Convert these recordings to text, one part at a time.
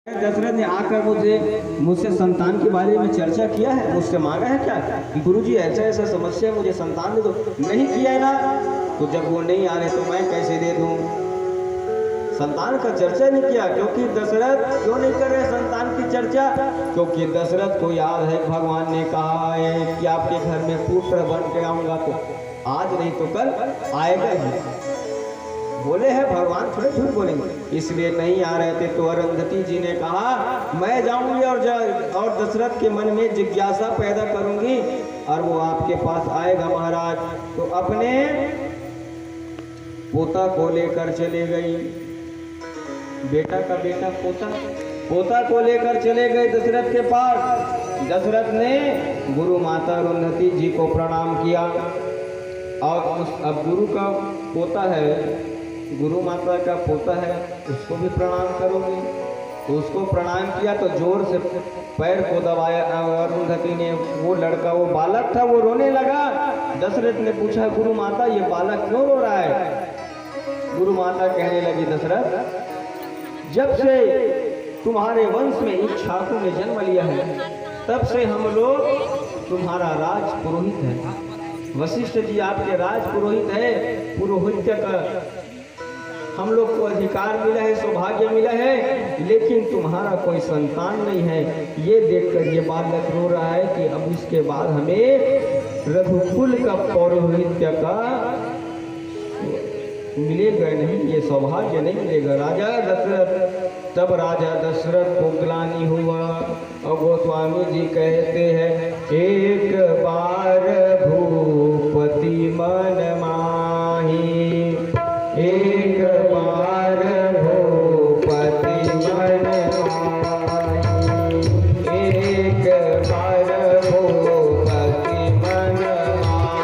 दशरथ ने आकर मुझसे संतान के बारे में चर्चा किया है, मुझसे मांगा है क्या कि गुरुजी ऐसा ऐसा समस्या है, मुझे संतान दे दो। नहीं किया है ना, तो जब वो नहीं आ रहे तो मैं कैसे दे दूं? संतान का चर्चा नहीं किया। क्योंकि दशरथ क्यों नहीं कर रहे संतान की चर्चा? क्योंकि दशरथ को याद है भगवान ने कहा है कि आपके घर में पुत्र बन के आऊंगा, तो आज नहीं तो कल आएगा ही। बोले हैं भगवान, थोड़े झूठ बोलेंगे। इसलिए नहीं आ रहे थे। तो अरुंधति जी ने कहा मैं जाऊंगी और दशरथ के मन में जिज्ञासा पैदा करूंगी और वो आपके पास आएगा महाराज। तो अपने पोता को लेकर चले गई, बेटा का बेटा पोता को लेकर चले गए दशरथ के पास। दशरथ ने गुरु माता अरुंधति जी को प्रणाम किया और अब गुरु का पोता है, गुरु माता का पोता है, उसको भी प्रणाम करोगे? तो उसको प्रणाम किया तो जोर से पैर को दबाया अरुंधति ने। वो लड़का, वो बालक था, वो रोने लगा। दशरथ ने पूछा गुरु माता ये बालक क्यों रो रहा है? गुरु माता कहने लगी दशरथ, जब से तुम्हारे वंश में इक्ष्वाकु ने जन्म लिया है तब से हम लोग तुम्हारा राज पुरोहित है। वशिष्ठ जी आपके राज पुरोहित है। पुरोहित्य का हम लोग को अधिकार मिला है, सौभाग्य मिला है, लेकिन तुम्हारा कोई संतान नहीं है। ये देखकर ये बालक रो रहा है कि अब इसके बाद हमें रघुकुल का पौरोहित्य का मिलेगा नहीं, ये सौभाग्य नहीं मिलेगा। राजा दशरथ, तब राजा दशरथ को ग्लानि हुआ और गोस्वामी जी कहते हैं एक बार भूपति मन माही, एक बार भूपति मन माही, एक बार भूपति मन माही,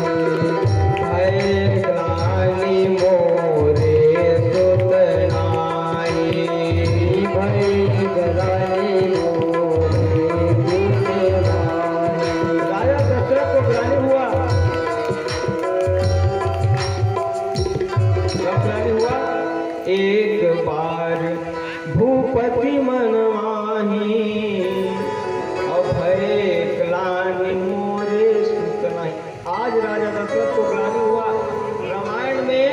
एक बार भूपति मन माही, भय ग्लानि मोरे सुत नाई, भय ग्लानि एक बार भूपति मन माही और भय ग्लानि मोरे सुत नाई। आज राजा दशरथ को ग्लानि हुआ। रामायण में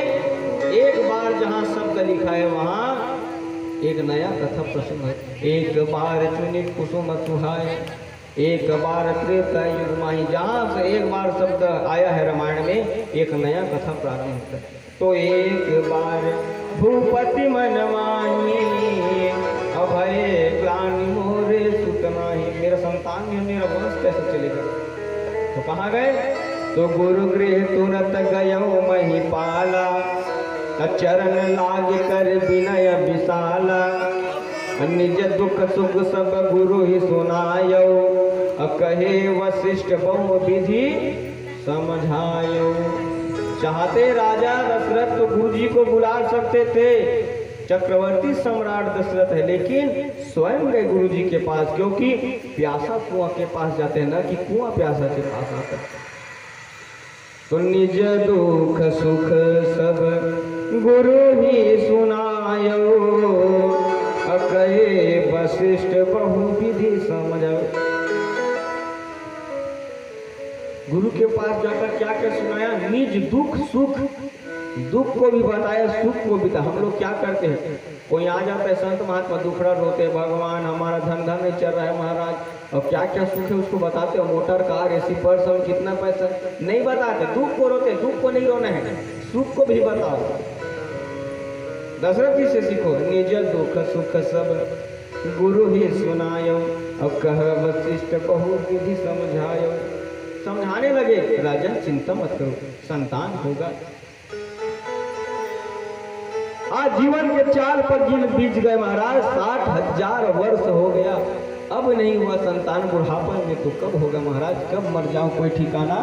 एक बार जहाँ शब्द लिखा है वहाँ एक नया कथा प्रसंग है। एक बार चुनित कुसुम सुहाए, एक बार त्रेता युग माही। जहाँ से एक बार शब्द आया है रामायण में, एक नया कथा प्रारंभ होता है। तो एक बार भूपति मन माही अभय ग्लानि मोरे सुत नाहि। मेरा संतान नहीं, मेरा वंश कैसे चलेगा? तो कहाँ गए? तो गुरु गृह तुरंत गयो महिपाला, चरण लाग कर विनय विशाला, निज दुख सुख सब गुरु ही सुनायो, कहे वशिष्ठ बहु विधि समझायो। चाहते राजा दशरथ तो गुरु जी को बुला सकते थे, चक्रवर्ती सम्राट दशरथ है, लेकिन स्वयं गए गुरु जी के पास। क्योंकि प्यासा कुआं के पास जाते हैं ना कि कुआं प्यासा के पास आता है। तो निज दुख सुख सब गुरु ही सुनायो, कहे वशिष्ठ बहु विधि समझायो। गुरु के पास जाकर क्या क्या सुनाया? निज दुख सुख, दुख को भी बताया, सुख को भी। हम लोग क्या करते हैं, कोई आ जाता है संत महात्मा, दुखड़ा रोते, भगवान हमारा धंधा नहीं चल रहा है महाराज, और क्या क्या सुख है उसको बताते हो। मोटर कार एसी पर्सन कितना पैसा, नहीं बताते। दुख को रोते, दुख को नहीं रोना है, सुख को भी बताओ। दशरथ जी से सीखो। निज दुख सुख सब गुरु ही सुनायो, अब कह वशिष्ठ बहु विधि समझायो। समझाने लगे राजन चिंता मत करो, संतान होगा। आज जीवन के चाल पर गिल बीत गए महाराज, 60,000 वर्ष हो गया, अब नहीं हुआ संतान। बुढ़ापन में तो कब होगा महाराज? कब मर जाऊं कोई ठिकाना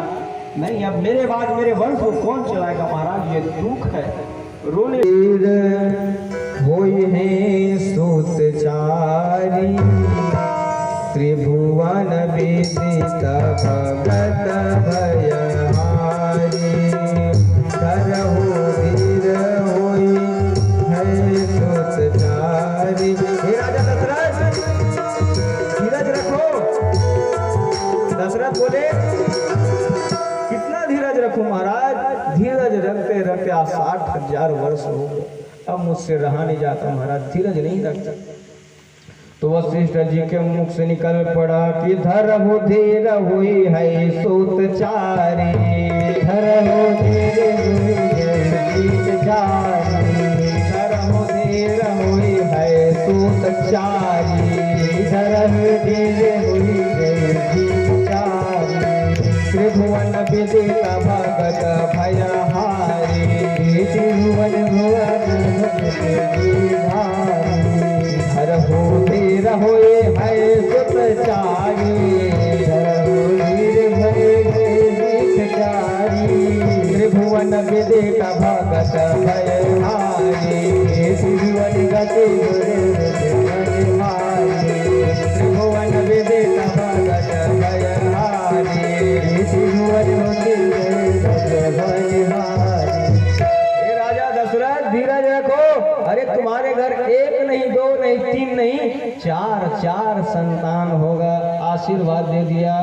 नहीं। अब मेरे बाद मेरे वंश को कौन चलाएगा महाराज? ये दुख है। रोने होई है सूतचारी, त्रिभुवन विदित भगत भयहारी। धरहु धीर होई है सुत चारी। हे राजा दशरथ धीरज रखो। दशरथ बोले कितना धीरज रखो महाराज? धीरज रखते रखते 60,000 वर्ष हो गए, अब मुझसे रहा नहीं जाता महाराज, धीरज नहीं रखता। तो वशिष्ठ जी के मुख से निकल पड़ा कि धरहु धीर हुई है सूत चारी। धरहु धीर हुई है सूत चारी। धरहु धीर हुई है सूत चारी। धरहु धीर हुई है सूत चारी। त्रिभुवन विदित भगत भयहारी। त्रिभुवन भुवन धरहु धीर होए है सुत चारी। धरहु धीर होए है सुत चारी। त्रिभुवन विदित भगत भयहारी। त्रिभुवन गति भयहारी। त्रिभुवन विदित भगत भयहारी। त्रिभुवन हे राजा दशरथ धीरज रखो। अरे तुम्हारे घर एक नहीं, दो नहीं, तीन नहीं, चार संतान होगा, आशीर्वाद दे दिया।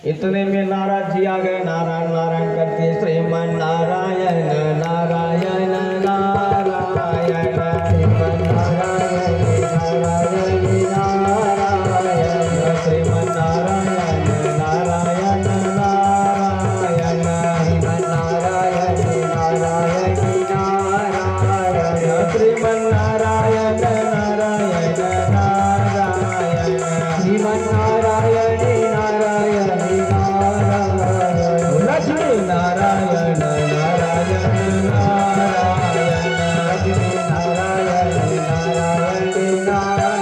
इतने में नारद जी आ गए, नारायण नारायण करते, श्रीमन नारायण नारायण नारायण श्रीमन नारायण नारायण नारायण श्रीमन नारायण नारायण नारायण श्रीमन नारायण नारायण नारायण श्रीमन नारायण नारायण नारायण श्रीमन नारायण नारायण नारायण लक्ष्मी नारायण नारायण नारायण लक्ष्मी नारायण नारायण नारायण।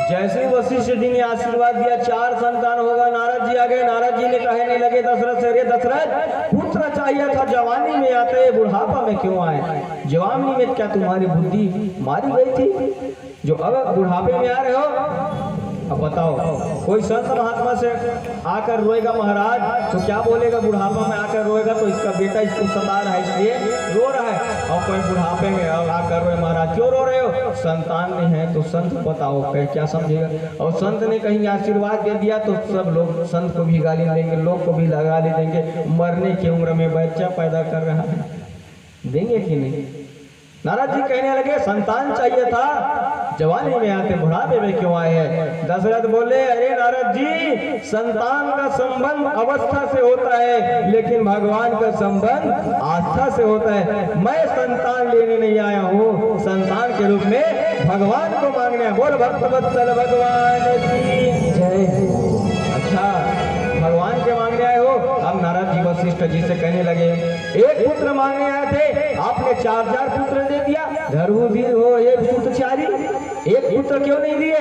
जैसे वशिष्ठ जी ने आशीर्वाद दिया 4 संतान होगा, नारद जी आ गए। नारद जी ने कहने लगे दशरथ से, रे दशरथ पुत्र चाहिए था, जवानी में आते बुढ़ापा में क्यों आए? जवानी में क्या तुम्हारी बुद्धि मारी गई थी जो अब बुढ़ापे में आ रहे हो? अब बताओ, कोई संत महात्मा से आकर रोएगा महाराज तो क्या बोलेगा? बुढ़ापा में आकर रोएगा तो इसका बेटा इसको सता रहा है इसलिए रो रहा है। और कोई बुढ़ापे में आकर रोए, महाराज क्यों रो रहे हो? संतान नहीं है। तो संत बताओ क्या समझेगा? और संत ने कहीं आशीर्वाद दे दिया तो सब लोग संत को भी गाली देंगे, लोग को भी लगा देंगे। मरने की उम्र में बच्चा पैदा कर रहा है, देंगे कि नहीं? नारद जी कहने लगे संतान चाहिए था, जवानी में आते बुढ़ापे में क्यों आए हैं? दशरथ बोले, अरे नारद जी संतान का संबंध अवस्था से होता है, लेकिन भगवान का संबंध आस्था से होता है। मैं संतान लेने नहीं आया हूँ, संतान के रूप में भगवान को मांगने। बोल भक्तवत्सल भगवान की जय। अच्छा, भगवान के मांगने आए हो? अब नारद जी वशिष्ठ जी से कहने लगे, एक पुत्र मांगने आए थे, आपने 4 पुत्र दे दिया। धरहु धीर हो एक पुत्र चारी, एक पुत्र क्यों नहीं दिए?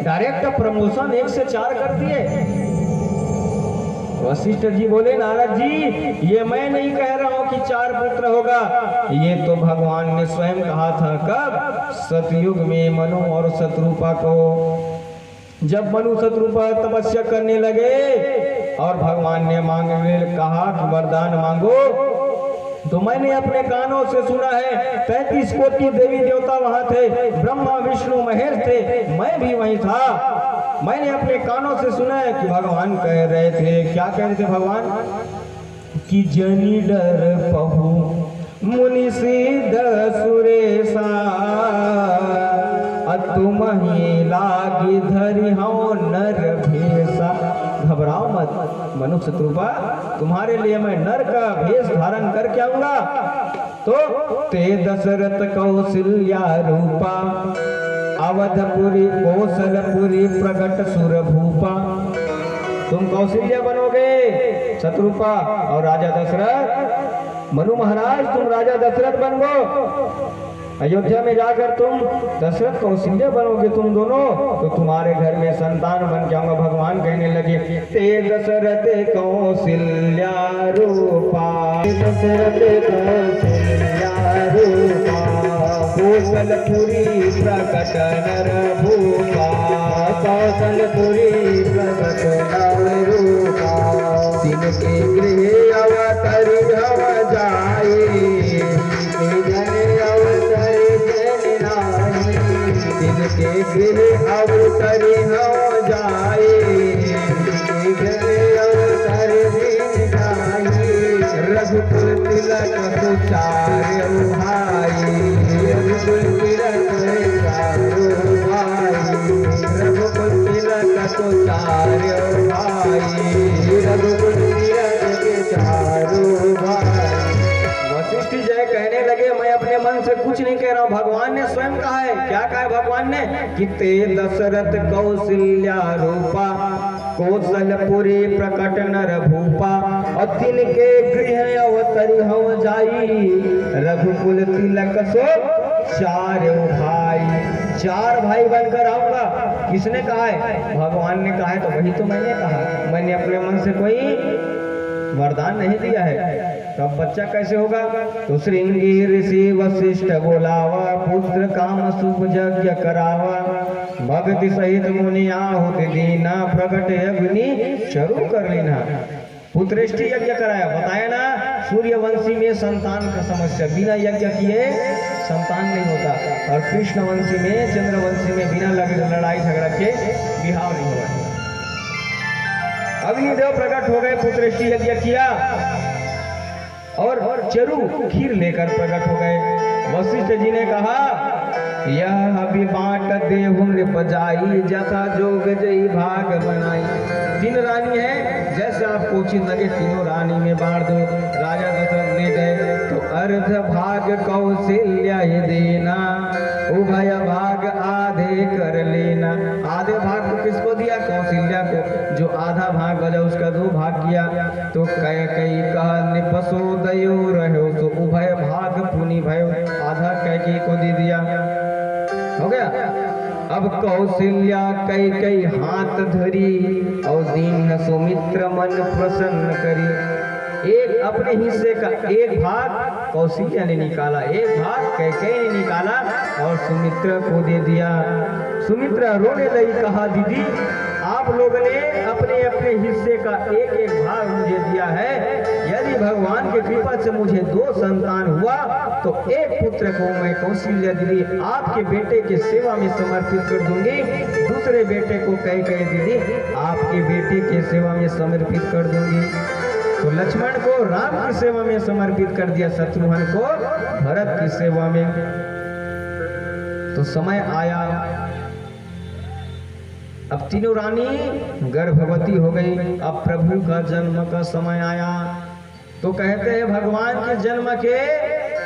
डायरेक्ट प्रमोशन 1 से 4 कर दिए। वशिष्ठ जी बोले, नारद जी ये मैं नहीं कह रहा हूँ कि 4 पुत्र होगा, ये तो भगवान ने स्वयं कहा था। कब? सतयुग में मनु और शत्रुपा को। जब मनु शत्रुपा तपस्या करने लगे और भगवान ने मांगने कहा कि वरदान मांगो, तो मैंने अपने कानों से सुना है 33 कोटि देवी देवता वहां थे, ब्रह्मा विष्णु महेश थे, मैं भी वहीं था। मैंने अपने कानों से सुना है कि भगवान कह रहे थे, क्या कह रहे थे भगवान? कि जनी डर पहु मुनि सिद्ध सुरेशा, तुम ही लागी धरि हो नर भेषा। घबराओ मत मनुष्य शत्रुपा, तुम्हारे लिए मैं नर का भेष धारण करके आऊंगा। तो ते दशरथ कौशल्या रूपा, अवधपुरी कौशलपुरी प्रगट सुर भूपा। तुम कौशल्या बनोगे शत्रुपा और राजा दशरथ। मनु महाराज तुम राजा दशरथ बन गो, अयोध्या में जाकर तुम दशरथ कौशल्या बनोगे तुम दोनों, तो तुम्हारे घर में संतान बन जाऊंगा। भगवान कहने लगे, ते दशरथ कौशल्या रूपा, दशरथ कौशल्या रूपा, कौशलपुरी प्रकट नर भूपा, कौशलपुरी प्रकट नर रूपा, तिनके गृह अवतरी रघुकुल तिलक सुचार्य भाई, रघुकुल तिलक चारो भाई, रघुकुल तिलक सुचार्य भाई, रघुकुल तिलक के चारो भाई। वशिष्ठ जय कहने लगे मैं अपने मन से कुछ नहीं कह रहा हूँ, भगवान ने स्वयं कहा है। क्या कहा है भगवान ने कि ते दशरथ कौशल्या रूपा, कौशलपुरी प्रकट नर भूपा, और तिनके गृह अवतरी हम जाई, रघुकुल तिलक सो चारो भाई। चार भाई बनकर आऊंगा। किसने कहा है? भगवान ने कहा है, तो वही तो मैंने कहा। मैंने अपने मन से कोई वरदान नहीं दिया है। तब बच्चा कैसे होगा? तो श्रृंगी ऋषि वशिष्ठ बोलावा, पुत्र काम शुभ यज्ञ करावा, भक्ति सहित मुनि आहुति दीना, प्रकट अग्नि चरु कर लेना। पुत्रेष्टि यज्ञ कराया, बताया ना। सूर्यवंशी में संतान का समस्या, बिना यज्ञ किए संतान नहीं होता। और कृष्णवंशी में, चंद्रवंशी में बिना लड़ाई झगड़ा के विवाह नहीं हुआ। अग्निदेव प्रकट हो गए, पुत्रेष्टि यज्ञ किया और चरु खीर लेकर प्रकट हो गए। वशिष्ठ जी ने कहा यह अभी बांट देहु नृप जाई, जथा जोग जई भाग बनाई। 3 रानी है, जैसे आपको उचित लगे तीनों रानी में बांट दो। राजा दशरथ ले गए तो अर्ध भाग कौशल्या देना, उभय भाग आधे कर लेना। आधे भाग को किसको दिया? कौशल्या को। जो आधा भाग बजा उसका 2 भाग किया। तो कैकेयी कहा निपसो दयो रहो, तो उभय भाग पुनि भयो, आधा कैकेयी को दे दिया। हो गया। अब कौशल्या कैकेयी हाथ धरी, और दीन सुमित्र मन प्रसन्न करी। एक अपने हिस्से का एक भाग कौशल्या ने निकाला, एक भाग कैकेयी ने निकाला और सुमित्रा को दे दिया। सुमित्रा रोने लगी, कहा दीदी आप लोगों ने अपने अपने हिस्से का एक एक भाग मुझे दिया है। यदि भगवान की कृपा से मुझे 2 संतान हुआ तो एक पुत्र को मैं कौशल्या दीदी आपके बेटे की सेवा में समर्पित कर दूंगी, दूसरे बेटे को कैकेयी दीदी आपके बेटे की सेवा में समर्पित कर दूंगी। तो लक्ष्मण को राम की सेवा में समर्पित कर दिया, शत्रुघ्न को भरत की सेवा में। तो समय आया, अब तीनों रानी गर्भवती हो गई। अब प्रभु का जन्म का समय आया। तो कहते हैं भगवान के जन्म के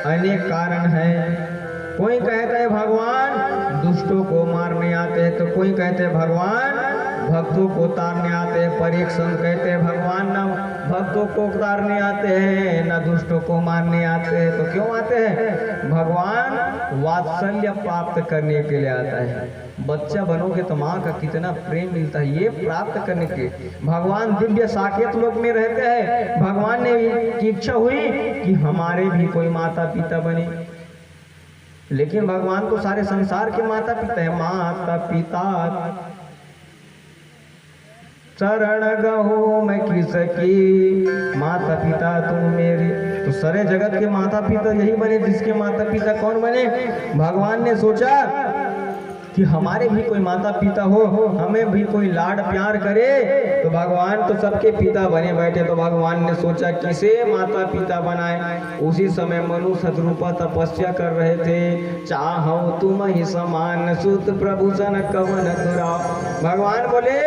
अनेक कारण हैं। कोई कहता है भगवान दुष्टों को मारने आते हैं, तो कोई कहते हैं भगवान भक्तों को तारने आते हैं। पर एक संत कहते हैं भगवान न भक्तों को तारने आते हैं न दुष्टों को मारने आते हैं। तो क्यों आते हैं? भगवान वात्सल्य प्राप्त करने के लिए आता है। बच्चा बनोगे तो माँ का कितना प्रेम मिलता है, ये प्राप्त करने के। भगवान दिव्य साकेत लोक में रहते हैं। भगवान ने की इच्छा हुई कि हमारे भी कोई माता पिता बने, लेकिन भगवान तो सारे संसार के माता पिता है। माता पिता शरण गहो मैं किसकी, माता पिता तुम मेरी। तो सारे जगत के माता पिता यही बने जिसके माता पिता कौन बने? भगवान ने सोचा कि हमारे भी कोई माता पिता हो, हमें भी कोई लाड प्यार करे। तो भगवान तो सबके पिता बने बैठे। तो भगवान ने सोचा किसे माता पिता बनाए। उसी समय मनु शत्रुपा तपस्या कर रहे थे। चाहो तुम ही समान सुत प्रभु सन कवन दुराव। भगवान बोले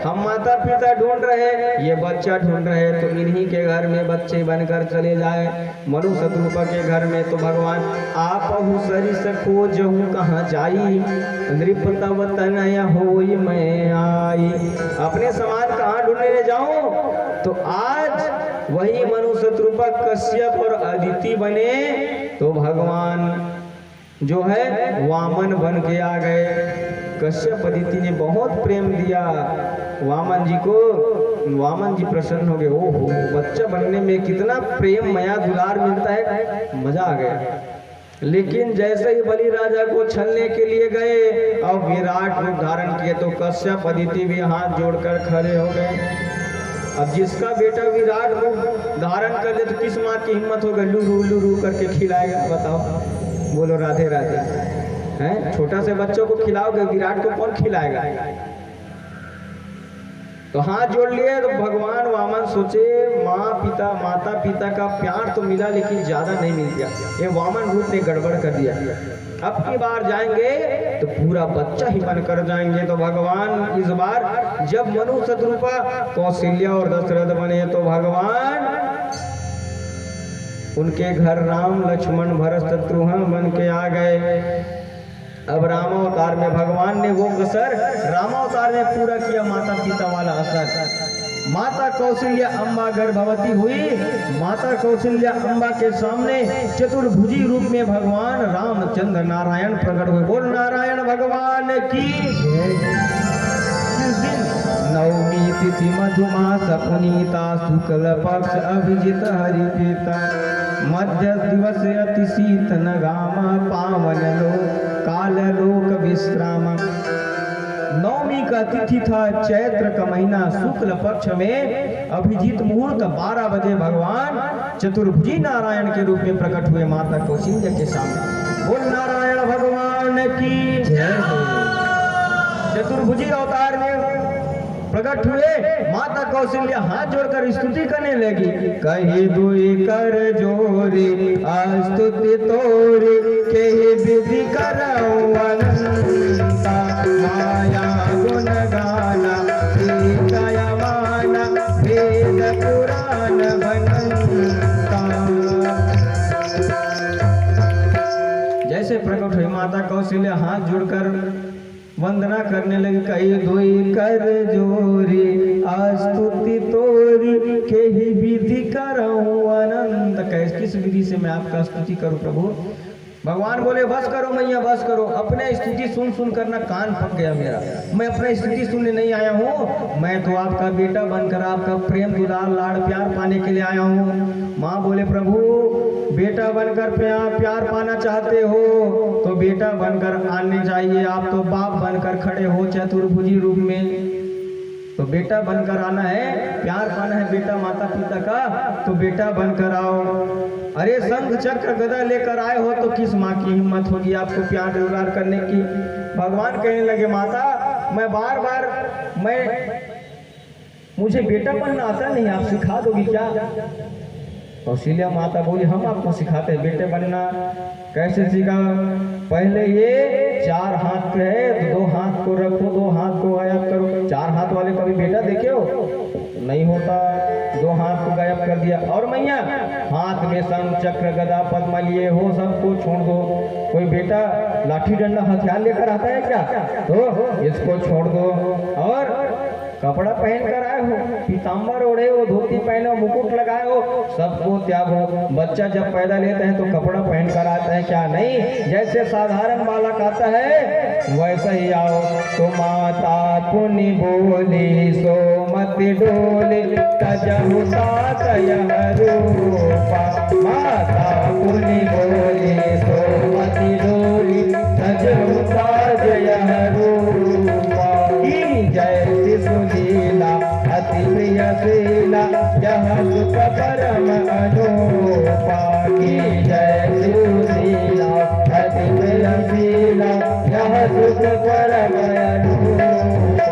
हम माता पिता ढूंढ रहे, ये बच्चा ढूंढ रहे, तो इन्हीं के घर में बच्चे बनकर चले जाए। मनु शत्रुपा के घर में। तो भगवान आप सरिस खोजहूँ कहाँ जाई, नृप तव तनय होई मैं आई। अपने समान कहाँ ढूंढने जाऊं? तो आज वही मनु शत्रुपा कश्यप और अदिति बने। तो भगवान जो है वामन बन के आ गए। कश्यप अदिति ने बहुत प्रेम दिया वामन जी को। वामन जी प्रसन्न हो गए। ओहो, बच्चा बनने में कितना प्रेम माया दुलार मिलता है, मजा आ गया। लेकिन जैसे ही बलि राजा को छलने के लिए गए और विराट रूप धारण किए, तो कश्यप अदिति भी हाथ जोड़कर खड़े हो गए। अब जिसका बेटा विराट रूप धारण कर ले तो किस माँ की हिम्मत होगा लुरू लुरू करके खिलाएगा? बताओ, बोलो राधे राधे। हैं छोटा से बच्चों को खिलाओगे, विराट को कौन खिलाएगा? तो हाथ जोड़ लिए। तो भगवान वामन सोचे माता पिता का प्यार तो मिला लेकिन ज्यादा नहीं मिल गया, ये वामन रूप ने गड़बड़ कर दिया। अब की बार जाएंगे तो पूरा बच्चा ही बनकर जाएंगे। तो भगवान इस बार जब मनु शत्रुपा कौशल्या और दशरथ बने तो भगवान उनके घर राम लक्ष्मण भरत शत्रुघ्न बन के आ गए। अब रामावतार में भगवान ने वो कसर रामावतार में पूरा किया, माता पिता वाला असर। माता कौशल्या अम्बा गर्भवती हुई। माता कौशल्या अम्बा के सामने चतुर्भुजी रूप में भगवान रामचंद्र नारायण प्रकट हुए। बोल नारायण भगवान की। नवमी तिथि मधुमास पुनीता शुक्ल पक्ष अभिजित हरिप्रीता मध्य दिवस अति शीत नगामा पावन लोक काल लोक विश्राम। नवमी का तिथि था, चैत्र का महीना, शुक्ल पक्ष में अभिजीत मुहूर्त 12 बजे भगवान चतुर्भुजी नारायण के रूप में प्रकट हुए माता कौशल्या के सामने। बोल नारायण भगवान की जय। चतुर्भुजी अवतार में प्रकट हुए। माता कौशल्या हाथ जोड़कर स्तुति करने लगी। कही दुई कर जोरी स्तुति तोरी कही विधि करऊ अनंता माया गुण गाना माना वेद पुराण भनंता। जैसे प्रकट हुई माता कौशल्या हाथ जोड़कर वंदना करने लगी। कई दुई कर जोरी स्तुति तोरी के ही विधि करऊं अनंत। किस विधि से मैं आपका स्तुति करूं प्रभु। भगवान बोले बस करो मैया बस करो। अपने स्तुति सुन सुन करना कान पक गया मेरा। मैं अपने स्तुति सुनने नहीं आया हूँ, मैं तो आपका बेटा बनकर आपका प्रेम दुलार लाड़ प्यार पाने के लिए आया हूँ। माँ बोले प्रभु बेटा बनकर प्यार पाना चाहते हो तो बेटा बनकर आने चाहिए। आप तो बाप बनकर खड़े हो चतुर्भुजी रूप में, तो बेटा बनकर आना है, प्यार पाना है बेटा माता पिता का, तो बेटा बनकर आओ। अरे शंख चक्र गदा लेकर आए हो तो किस माँ की हिम्मत होगी आपको प्यार दुलार करने की। भगवान कहने लगे माता मैं बार मुझे बेटा बनना आता नहीं, आप सिखा दोगी क्या। कौशल्या माता बोली हम आपको सिखाते हैं बेटे बनना। कैसे सीखा। पहले ये 4 हाथ के है तो 2 हाथ को रखो, 2 हाथ को गायब करो। 4 हाथ वाले कभी बेटा देखे हो नहीं होता, 2 हाथ को गायब कर दिया। और मैया हाथ में शंख चक्र गदा पद्म लिए हो सबको छोड़ दो। कोई बेटा लाठी डंडा हथियार लेकर आता है क्या, तो इसको छोड़ दो। और कपड़ा पहन कर आए हो, पीताम्बर ओढ़े हो, धोती पहने हो, मुकुट लगाए हो, सबको त्यागो। बच्चा जब पैदा लेता है तो कपड़ा पहन कर आता है क्या, नहीं। जैसे साधारण बालक आता है वैसा ही आओ। तो माता पुनि बोली सो मत डोले तजहु तात यह रूपा। माता पुनि बोली सो मत डोली तजहु तात यह रूपा। जय सुलीला अति प्रिय शीला यह सुख परम अनूपा। जय सुलीला अति प्रिय शीला यह सुख परम अनूपा।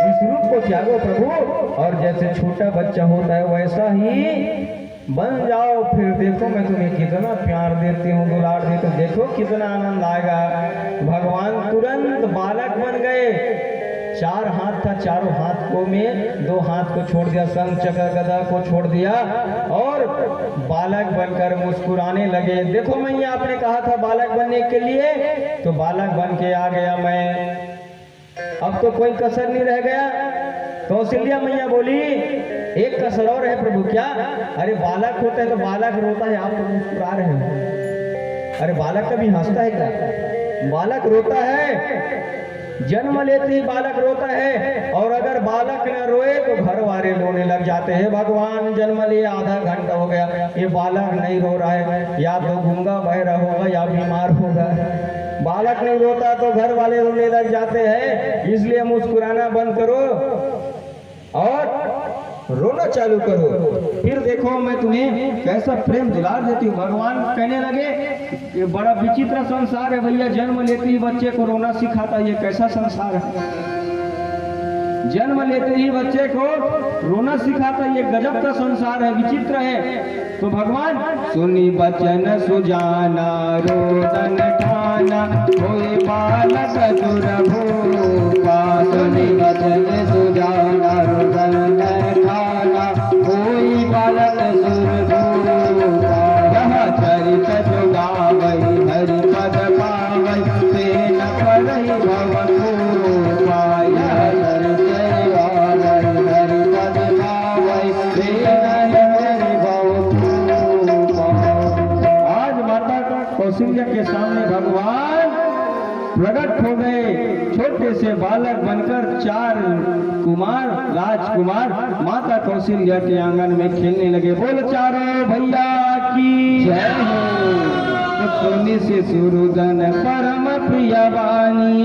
इस रूप को त्यागो प्रभु, और जैसे छोटा बच्चा होता है वैसा ही बन जाओ। फिर देखो मैं तुम्हें कितना प्यार देती हूँ, दुलार देती हूँ, देखो कितना आनंद आएगा। भगवान तुरंत बालक बन गए। 4 हाथ था, चारों हाथ को में 2 हाथ को छोड़ दिया, शंख चक्र गदा को छोड़ दिया और बालक बनकर मुस्कुराने लगे। देखो मैया आपने कहा था बालक बनने के लिए, तो बालक बन के आ गया मैं। अब तो कोई कसर नहीं रह गया। कौशल्या मैया बोली एक कसर और है प्रभु। क्या। अरे बालक होता है तो बालक रोता है, आप तो मुस्कुरा रहे हो। अरे बालक कभी हंसता है क्या, बालक रोता है। जन्म लेते ही बालक रोता है, और अगर बालक न रोए तो घर वाले रोने लग जाते हैं। भगवान जन्म लिए आधा घंटा हो गया, ये बालक नहीं रो रहा है, या तो गूंगा बहरा होगा या बीमार होगा। बालक नहीं रोता तो घर वाले रोने लग जाते हैं। इसलिए मुस्कुराना बंद करो और रोना चालू करो, फिर देखो मैं तुम्हें कैसा प्रेम दुलार देती हूँ। भगवान कहने लगे ये बड़ा विचित्र संसार है भैया, जन्म लेते ही बच्चे को रोना सिखाता, ये कैसा संसार है। जन्म लेते ही बच्चे को रोना सिखाता, ये गजब का संसार है, विचित्र है। तो भगवान सुनी बचन सुजाना रोदन ठाना होए बालक दुर्भूपा, सुनी बचन सुजाना रोदन ठाना होए बालक दुर्भूपा, यह चरित जो गावै हरि पद पावै ते न करहि भव खूपा, यह चरित गावै हरि पद पावै ते न करहि भव खूपा। आज माता कौशल्या के सामने भगवान प्रकट हो गए, छोटे से बालक बनकर 4 कुमार राजकुमार माता कौशल्या के आंगन में खेलने लगे। बोल चारों भैया की जय हो। सुनि शिशुरुदन परम प्रिय वाणी,